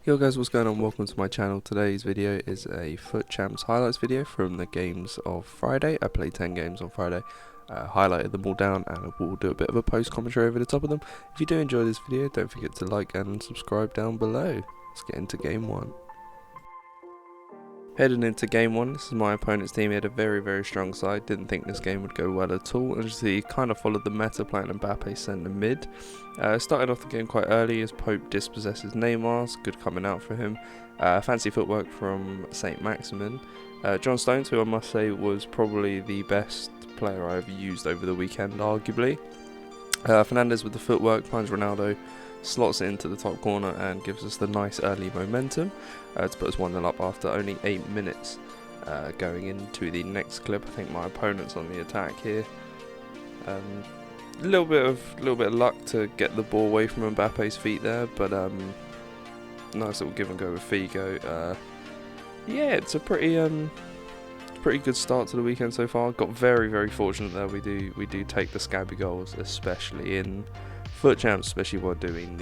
Yo guys, what's going on? Welcome to my channel. Today's video is a FUT Champs highlights video from the games of Friday. I played 10 games on Friday, highlighted them all down, and we'll do a bit of a post commentary over the top of them. If you do enjoy this video, don't forget to like and subscribe down below. Let's get into game 1. Heading into game 1, this is my opponent's team. He had a very strong side. Didn't think this game would go well at all. As you see, he kind of followed the meta, playing Mbappe centre mid. Started off the game quite early as Pope dispossesses Neymar. Good coming out for him. Fancy footwork from St. Maximin. John Stones, who I must say was probably the best player I've used over the weekend, arguably. Fernandes with the footwork finds Ronaldo, slots it into the top corner and gives us the nice early momentum to put us 1-0 up after only 8 minutes. Going into the next clip, I think my opponent's on the attack here. A little bit of luck to get the ball away from Mbappe's feet there, but nice little give and go with Figo. Yeah, it's a pretty good start to the weekend so far. Got very fortunate there. We do take the scabby goals, especially in FUT Champs, especially while doing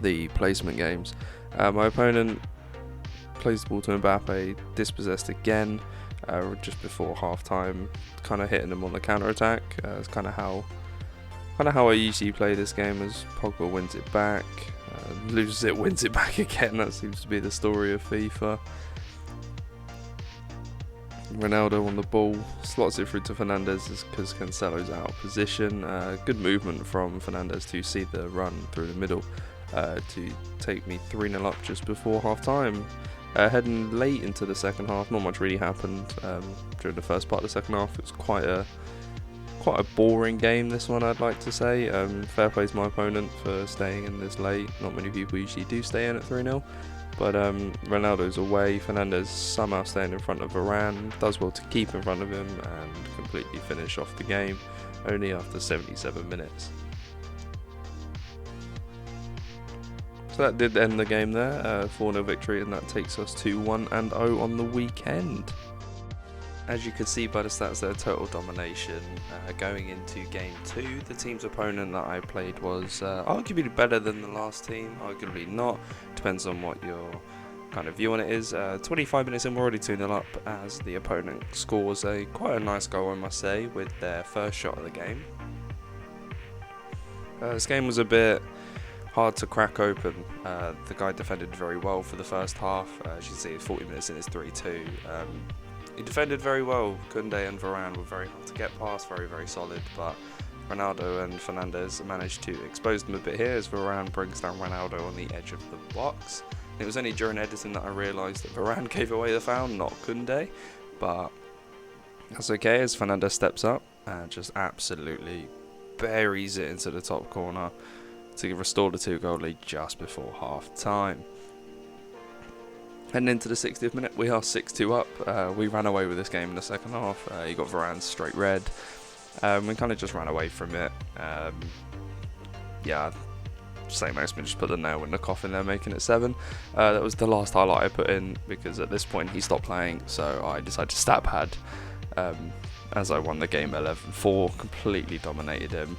the placement games. My opponent plays the ball to Mbappe, dispossessed again just before half time, kind of hitting him on the counter attack. It's kind of how I usually play this game, as Pogba wins it back, loses it, wins it back again. That seems to be the story of FIFA. Ronaldo on the ball, slots it through to Fernandes because Cancelo's out of position. Good movement from Fernandes to see the run through the middle to take me 3-0 up just before half time. Heading late into the second half, not much really happened during the first part of the second half. It was quite a boring game, this one, I'd like to say. Fair play to my opponent for staying in this late. Not many people usually do stay in at 3-0. But Ronaldo's away, Fernandes somehow staying in front of Varane, does well to keep in front of him and completely finish off the game, only after 77 minutes. So that did end the game there, 4-0 victory, and that takes us to 1-0 on the weekend. As you can see by the stats there, total domination. Going into game 2, the team's opponent that I played was arguably better than the last team, arguably not. Depends on what your kind of view on it is. 25 minutes in, we're already 2-0 up as the opponent scores quite a nice goal, I must say, with their first shot of the game. This game was a bit hard to crack open. The guy defended very well for the first half. As you can see, 40 minutes in, it's 3-2. He defended very well. Koundé and Varane were very hard to get past, very solid, but Ronaldo and Fernandes managed to expose them a bit here as Varane brings down Ronaldo on the edge of the box. It was only during editing that I realised that Varane gave away the foul, not Koundé, but that's okay as Fernandes steps up and just absolutely buries it into the top corner to restore the 2-goal lead just before half time. Heading into the 60th minute, we are 6-2 up. We ran away with this game in the second half. You got Varane straight red. We kind of just ran away from it. Yeah, St. Maximin just put the nail in the coffin there, making it 7. That was the last highlight I put in because at this point he stopped playing, so I decided to stat pad as I won the game 11-4, completely dominated him.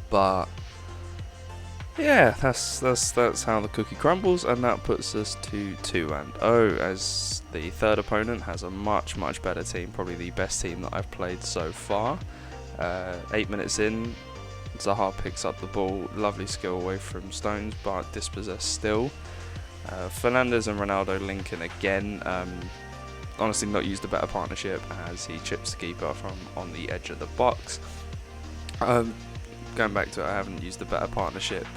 But yeah, that's how the cookie crumbles, and that puts us to 2-0 as the third opponent has a much better team, probably the best team that I've played so far. 8 minutes in, Zaha picks up the ball, lovely skill away from Stones, but dispossessed still. Fernandes and Ronaldo linking again. Honestly, not used a better partnership as he chips the keeper from on the edge of the box. Going back to it, I haven't used a better partnership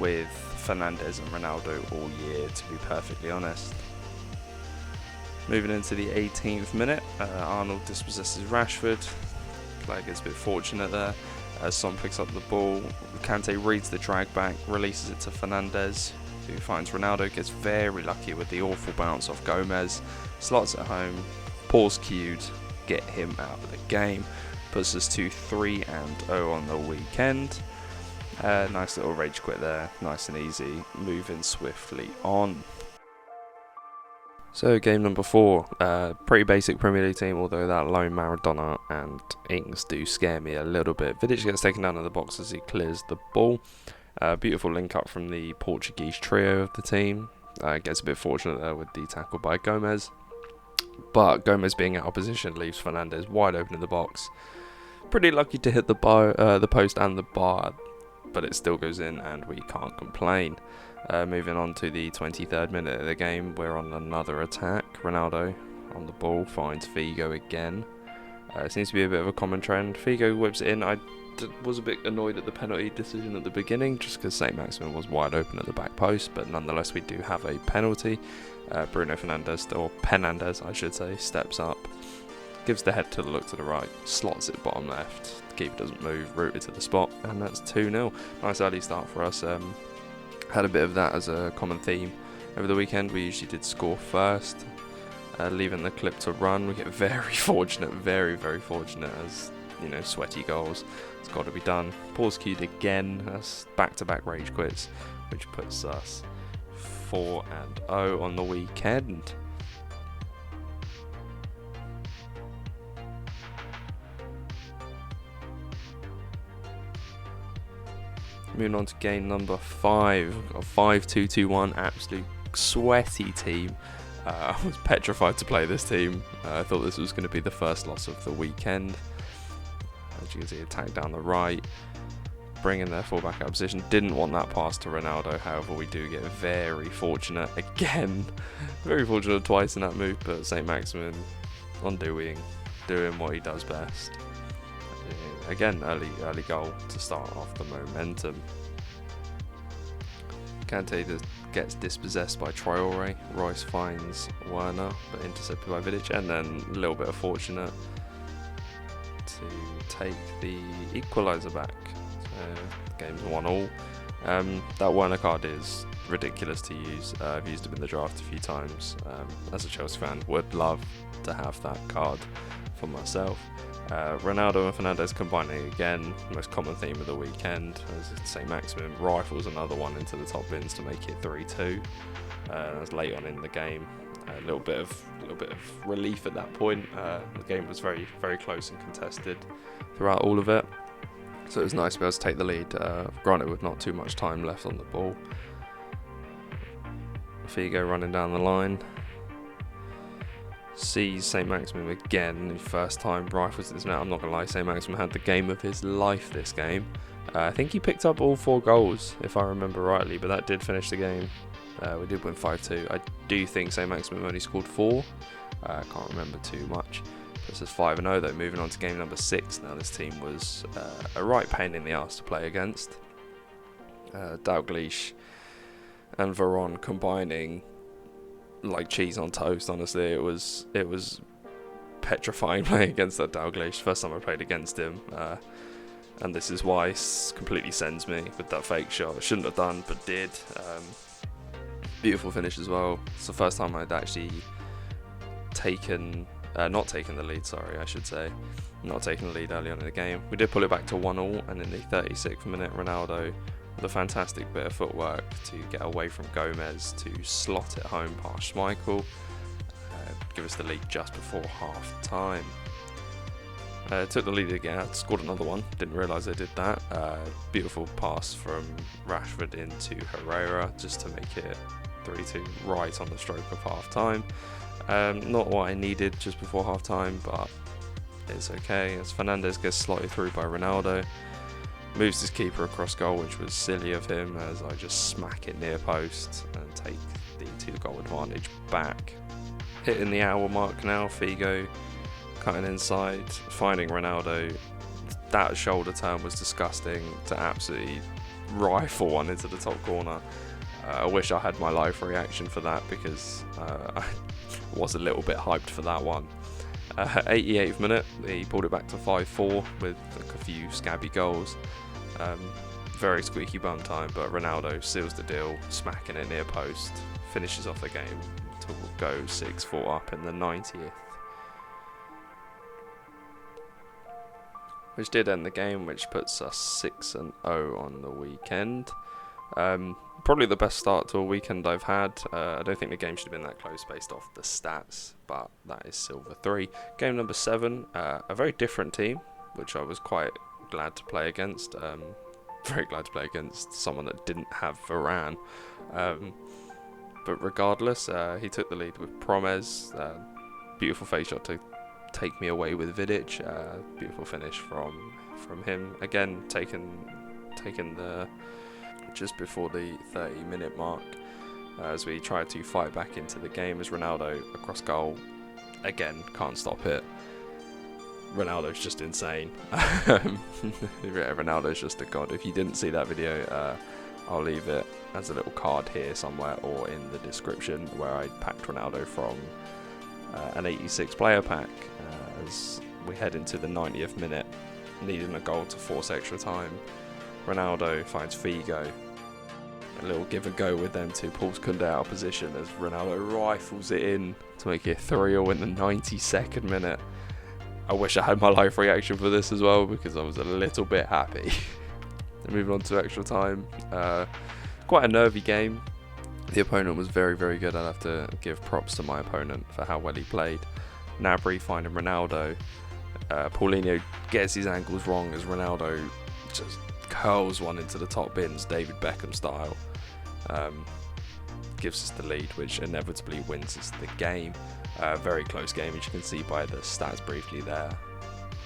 with Fernandes and Ronaldo all year, to be perfectly honest. Moving into the 18th minute, Arnold dispossesses Rashford. Player gets a bit fortunate there. Son picks up the ball. Kante reads the drag back, releases it to Fernandes, who finds Ronaldo, gets very lucky with the awful bounce off Gomez, slots it home, pause queued, get him out of the game. Puts us to 3-0 on the weekend. Nice little rage quit there, nice and easy, moving swiftly on. So game number 4, pretty basic Premier League team, although that lone Maradona and Ings do scare me a little bit. Vidic gets taken down in the box as he clears the ball. Beautiful link up from the Portuguese trio of the team. Gets a bit fortunate there with the tackle by Gomez. But Gomez being out of position leaves Fernandez wide open in the box. Pretty lucky to hit the post and the bar, but it still goes in and we can't complain. Moving on to the 23rd minute of the game, we're on another attack. Ronaldo on the ball finds Figo again. It seems to be a bit of a common trend. Figo whips it in. I was a bit annoyed at the penalty decision at the beginning, just because St. Maximin was wide open at the back post, but nonetheless we do have a penalty. Bruno Fernandes, or Penandes I should say, steps up, gives the head to the look to the right, slots it bottom left, the keeper doesn't move, rooted to the spot, and that's 2-0. Nice early start for us. Had a bit of that as a common theme over the weekend. We usually did score first, leaving the clip to run. We get very fortunate, very fortunate, as you know, sweaty goals. It's got to be done. Pause queued again. That's back-to-back rage quits, which puts us 4-0 on the weekend. Moving on to game number 5. Got a 5-2-2-1, absolute sweaty team. I was petrified to play this team. I thought this was going to be the first loss of the weekend. As you can see, attack down the right, bringing their fullback out of position. Didn't want that pass to Ronaldo, however we do get very fortunate again. Very fortunate twice in that move, but St. Maximin doing what he does best. Again, early goal to start off the momentum. Kante gets dispossessed by Traore. Royce finds Werner, but intercepted by Vidic, and then a little bit of fortunate to take the equaliser back. So the game's 1-1. That Werner card is ridiculous to use. I've used him in the draft a few times. As a Chelsea fan, would love to have that card for myself. Ronaldo and Fernandes combining again, most common theme of the weekend, as St. Maximin rifles another one into the top bins to make it 3-2. That's late on in the game. A little bit of relief at that point. The game was very close and contested throughout all of it, so it was nice to be able to take the lead. Granted, with not too much time left on the ball. Figo running down the line. Sees St. Maximin again, the first time rifles this now. I'm not going to lie, St. Maximin had the game of his life this game. I think he picked up all 4 goals, if I remember rightly, but that did finish the game. We did win 5-2. I do think St. Maximin only scored 4. I can't remember too much. This is 5-0 though, moving on to game number 6. Now this team was a right pain in the arse to play against. Dalglish and Veron combining like cheese on toast. Honestly, it was petrifying playing against that Dalglish. First time I played against him, and this is why completely sends me with that fake shot. I shouldn't have done, but did. Beautiful finish as well. It's the first time I'd actually not taken the lead. Sorry, I should say, not taking the lead early on in the game. We did pull it back to 1-1, and in the 36th minute, Ronaldo, with a fantastic bit of footwork to get away from Gomez to slot it home past Schmeichel, give us the lead just before half time. Took the lead again, scored another one, didn't realise they did that. Beautiful pass from Rashford into Herrera just to make it 3-2 right on the stroke of half time. Not what I needed just before half time, but it's okay, as Fernandes gets slotted through by Ronaldo. Moves his keeper across goal, which was silly of him, as I just smack it near post and take the 2-goal advantage back. Hitting the hour mark now, Figo cutting inside, finding Ronaldo. That shoulder turn was disgusting, to absolutely rifle one into the top corner. I wish I had my live reaction for that, because I was a little bit hyped for that one. 88th minute, he pulled it back to 5-4 with a few scabby goals. Very squeaky bum time, but Ronaldo seals the deal, smacking it near post, finishes off the game to go 6-4 up in the 90th. Which did end the game, which puts us 6-0 on the weekend. Probably the best start to a weekend I've had. I don't think the game should have been that close based off the stats, but that is Silver 3. Game number 7, a very different team, which I was quite glad to play against. very glad to play against someone that didn't have Varane. But regardless, he took the lead with Promes. Beautiful face shot to take me away with Vidic. Beautiful finish from him. Again, taken the just before the 30-minute mark, as we try to fight back into the game as Ronaldo across goal. Again, can't stop it. Ronaldo's just insane. Ronaldo's just a god. If you didn't see that video, I'll leave it as a little card here somewhere or in the description, where I packed Ronaldo from an 86 player pack, as we head into the 90th minute, needing a goal to force extra time. Ronaldo finds Figo. A little give and go with them two. Pulls Koundé out of position as Ronaldo rifles it in to make it 3-0 in the 92nd minute. I wish I had my live reaction for this as well, because I was a little bit happy. Moving on to extra time. Quite a nervy game. The opponent was very, very good. I'd have to give props to my opponent for how well he played. Gnabry finding Ronaldo. Paulinho gets his angles wrong as Ronaldo just curls one into the top bins, David Beckham style. Gives us the lead, which inevitably wins us the game. Very close game, as you can see by the stats briefly there.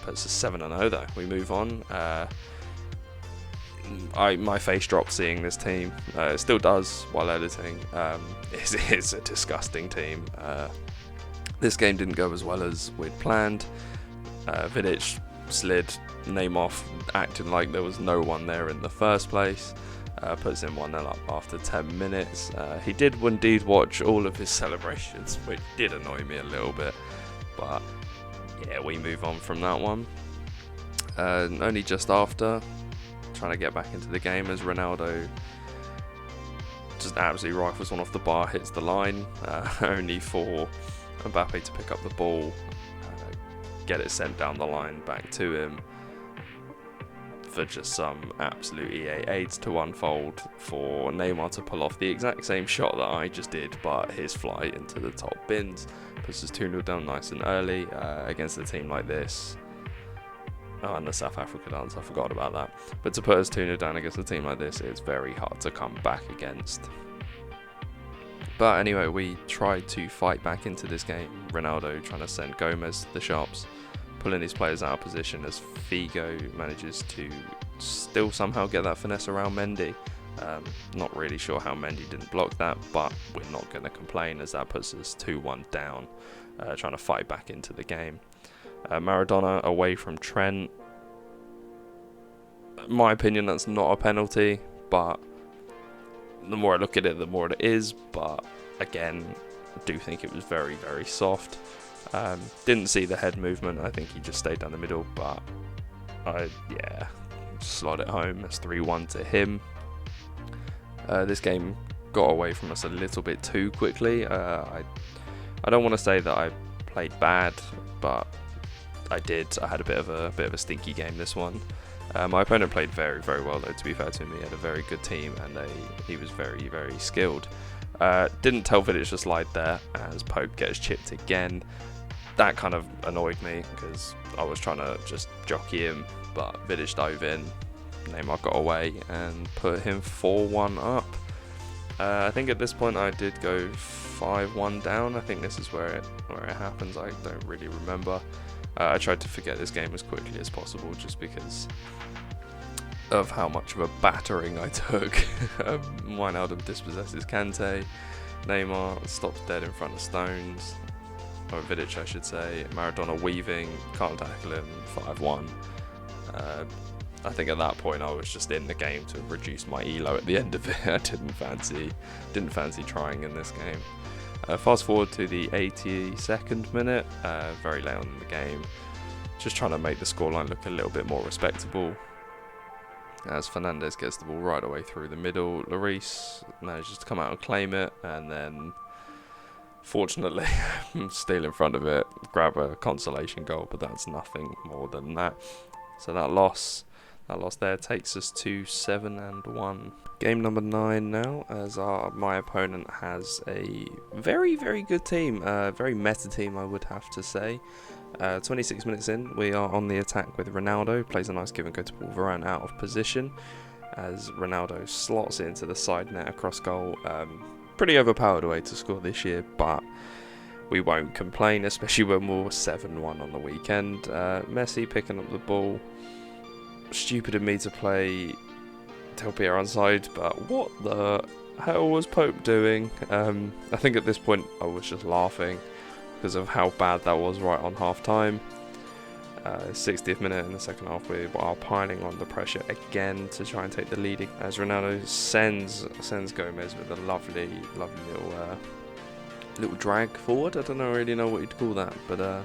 Puts us 7-0 though. We move on. My face dropped seeing this team. It still does while editing. It's a disgusting team. This game didn't go as well as we'd planned. Vidic slid, Neymar acting like there was no one there in the first place. Puts him 1-0 up after 10 minutes. He did indeed watch all of his celebrations, which did annoy me a little bit. But yeah, we move on from that one. Only just after, trying to get back into the game as Ronaldo just absolutely rifles one off the bar, hits the line, only for Mbappe to pick up the ball, get it sent down the line back to him, for just some absolute EA aids to unfold, for Neymar to pull off the exact same shot that I just did, but his fly into the top bins. Puts us 2-0 down nice and early against a team like this. Oh, and the South Africa dance, I forgot about that. But to put us 2-0 down against a team like this, it's very hard to come back against. But anyway, we tried to fight back into this game. Ronaldo trying to send Gomez to the shops, pulling his players out of position as Figo manages to still somehow get that finesse around Mendy. Not really sure how Mendy didn't block that, but we're not going to complain, as that puts us 2-1 down, trying to fight back into the game. Maradona away from Trent. In my opinion, that's not a penalty, but the more I look at it, the more it is. But again, I do think it was very, very soft. Didn't see the head movement. I think he just stayed down the middle, but slot it home. That's 3-1 to him. This game got away from us a little bit too quickly. I don't want to say that I played bad, but I did. I had a bit of a stinky game this one. My opponent played very, very well though, to be fair to him. He had a very good team, and he was very, very skilled. Didn't tell Vidic to slide there as Pope gets chipped again. That kind of annoyed me because I was trying to just jockey him, but Vidic dove in. Neymar got away and put him 4-1 up. I think at this point I did go 5-1 down. I think this is where it happens. I don't really remember. I tried to forget this game as quickly as possible just because of how much of a battering I took. Wijnaldum dispossesses Kante. Neymar stops dead in front of Stones. Or Vidic, I should say. Maradona weaving, can't tackle him, 5-1. I think at that point I was just in the game to reduce my elo at the end of it. I didn't fancy trying in this game. Fast forward to the 82nd minute, very late on in the game. Just trying to make the scoreline look a little bit more respectable. As Fernandes gets the ball right away through the middle, Lloris manages to come out and claim it, and then fortunately steal in front of it, grab a consolation goal, but that's nothing more than that. So that loss there takes us to 7-1. Game number 9 now, as my opponent has a very, very good team, very meta team I would have to say. 26 minutes in, we are on the attack with Ronaldo, plays a nice give and go to ball Varane out of position. as Ronaldo slots it into the side net across goal. Pretty overpowered way to score this year, but we won't complain, especially when we were 7-1 on the weekend. Messi picking up the ball. Stupid of me to play Del Piero onside, but what the hell was Pope doing? I think at this point I was just laughing because of how bad that was right on half time. 60th minute in the second half, we are piling on the pressure again to try and take the lead as Ronaldo sends Gomez with a lovely little drag forward. I don't really know what you'd call that, but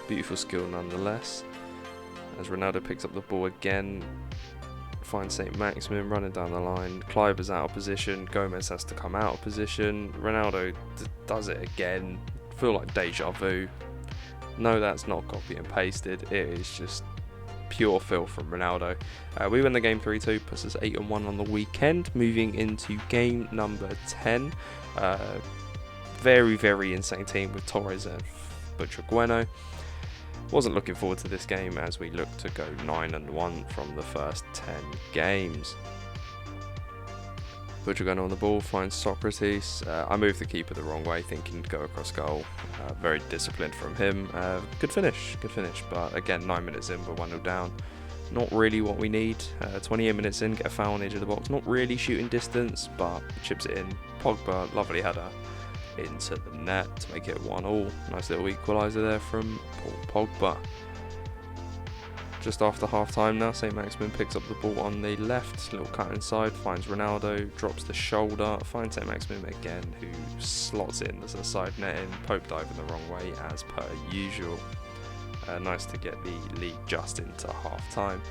beautiful skill nonetheless. As Ronaldo picks up the ball again, finds St. Maximin running down the line. Clive is out of position. Gomez has to come out of position. Ronaldo does it again. Feel like deja vu. No, that's not copy and pasted. It is just pure feel from Ronaldo. We win the game 3-2, puts us 8-1 on the weekend. Moving into game number 10. Very, very insane team with Torres and Butragueno. Wasn't looking forward to this game as we look to go 9-1 from the first 10 games. Butragueno on the ball, finds Socrates. I moved the keeper the wrong way, thinking to go across goal. Very disciplined from him. Good finish, but again, 9 minutes in, we're 1-0 down. Not really what we need. 28 minutes in, get a foul on the edge of the box. Not really shooting distance, but chips it in. Pogba, lovely header into the net to make it 1-1. Nice little equaliser there from Paul Pogba. Just after half time now, St. Maximin picks up the ball on the left, little cut inside, finds Ronaldo, drops the shoulder, finds St. Maximin again, who slots it in as a side netting. Pope diving the wrong way as per usual. Nice to get the lead just into half time.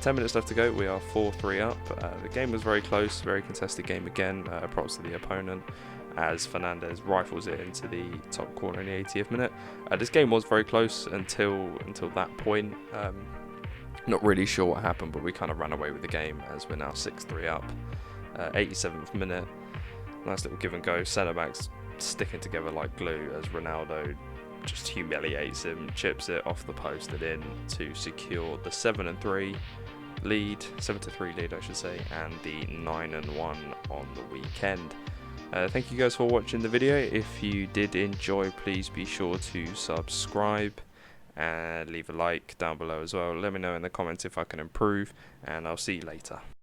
10 minutes left to go, we are 4-3 up. The game was very close, very contested game again. Props to the opponent as Fernandez rifles it into the top corner in the 80th minute. This game was very close until that point. Not really sure what happened, but we kind of ran away with the game as we're now 6-3 up. 87th minute, nice little give and go. Centre backs sticking together like glue as Ronaldo just humiliates him, chips it off the post and in to secure the 7-3 lead, 7-3 lead I should say, and the 9-1 on the weekend. Thank you guys for watching the video. If you did enjoy, please be sure to subscribe and leave a like down below as well. Let me know in the comments if I can improve, and I'll see you later.